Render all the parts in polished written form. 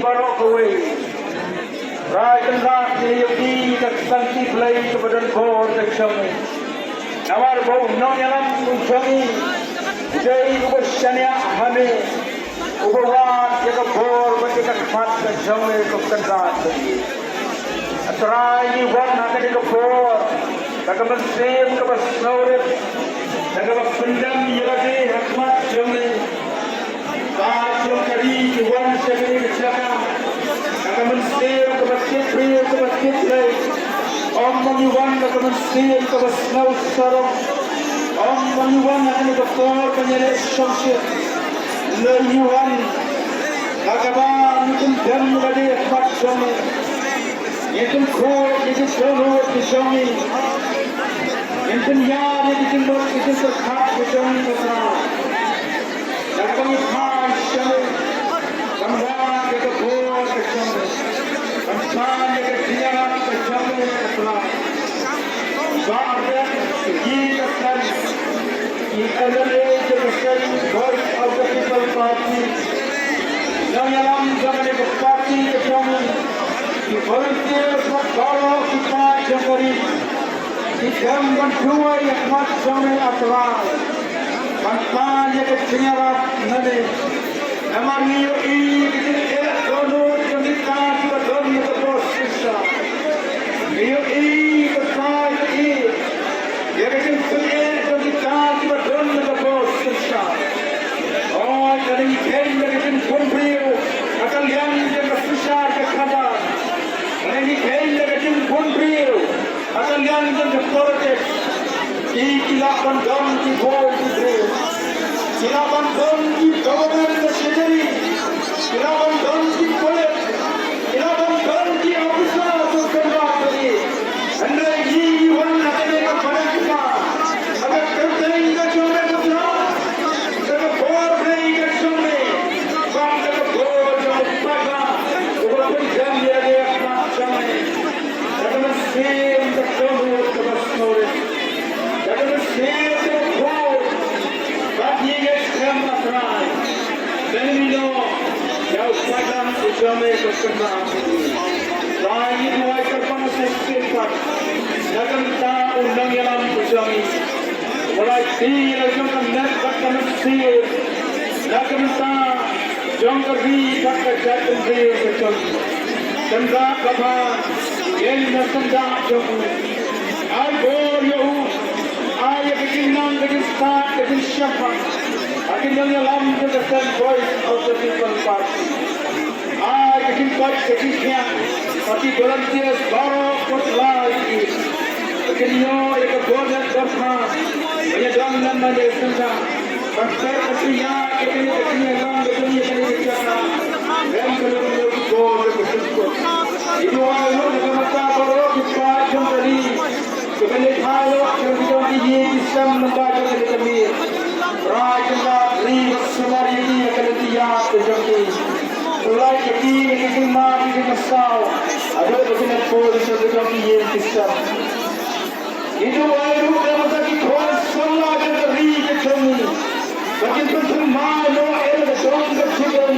barok away. Right and left, yogi taksanti play kepada board takshami. Nawar bau nonyalam kushami. Jai kubashanya hame. Ubawan jaga board bagi kakmat takshami kukandat. Atrai wan akan jaga board. Tagaman same kabasnaurit. Tagaman pendam yelagi hakmat takshami. Kacau kari wan sekali kecelakaan. Tagaman same kabasnaurit priya kabasnaurit play. Om Maniwan tagaman same kabasnaurit sarong. Om Maniwan akan jaga board penyelek syamsyir. Layuan Kakaban Nikin Dhan Lade Akmat Shami Nikin Khor Nikin Shonor Kishami Nikin Yad Nikin Lord Nikin Sarkhat Kishami Kasra Kakami Khan Shami Kamran Nikin Khor Kishami Kamsan Nikin Diyat Kishami Kasra Ba'adat Yid Aslan Evaluate the voice of the people party. Nanyalam Jamaica party determined to volunteer for Garo Kita Jamari. The Jamban Tua Yakmat Jami Atral. Panpan Yakat Sinyarat Nade. Amaniyo E. Dono Jamita to the Dono the Post Sister. Iyo E. The Five E. Yakatin Suye Jamita to the Dono the Post Sister. Oh, jadi kering dengan kumpriu, akan yang jaga susah kekhada. Jadi kering dengan kumpriu, akan yang jaga protest. Kilapan dom ki bol ki bol, kilapan dom ki government secretary, kilapan dom ki police, kilapan dom ki officer to conduct tadi. Anda ini wan akan yang berapa? Agar kerja ini cuma berapa? Then we know how Saddam Hussein was condemned. Lain dua korban sesat. Dalam tak undang yalam Hussein. Mulai di lajang kemet bahkan sih. Dalam tak jong kerja bahkan jatuh dia kecil. Tenda kapan yang nasanda jong. Ay bor yo. Ay kekinang kekinsat kekinsyafa. Akin yang yalam the voice of the people party. I can touch the Christian, but the volunteers borrow what life is. Akin yo, एक बोझ दर्शना, ये जान न दे सकता. बस्तर कटिया, akin ये जान दे नहीं सकता. हम कल लोग बोझ कुछ itu ayo kita borrow kita jomari. Kembali hayo, kita ini Islam membaca kami. Raja Semari ini akan tiap terjadi. Mulai jadi ini mati di masau. Ada begini polis terjadi yang kisah. Itu ayu dalam segi kuas semua terjadi kecil. Bagi penting malu el dong kecil.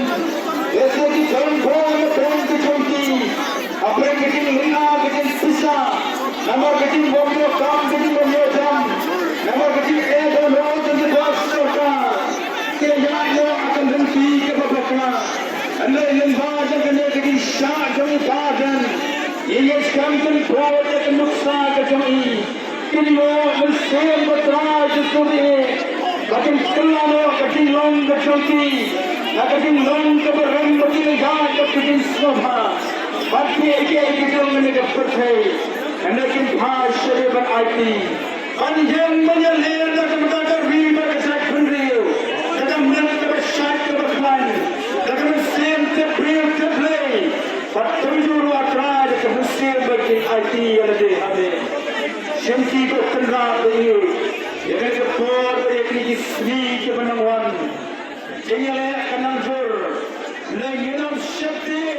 Jasa di dalam bola terang kecil. Apa yang kecil lina kecil pisah. Nama kecil bobo kam kecil bobo jam. Nama kecil dalam kecil bos serta. Kaya akan berhenti ke belakang. Anda ingin baca kena jadi syak jami badan. Ia sekarang projek nuksa ke jami. Kini mesin berteraj suri. Lakin kelano kecilong ke jami. Lakin long ke berem bertiga ke kecil semua. Pasti ia kecil menikah percaya. Anda ingin bahas syarikat IT. Panjang menyelir dan kemudian riba kesak penriu. Kadang mereka bersyat ke berklan. Kadang mesin terpriu terplay. Patut juru atraj ke mesin bagi IT yang ada di Senti ko kendra ini. Yang kepor beri kini seni ke penangwan. Jadi kanang jur. Lagi nam syakti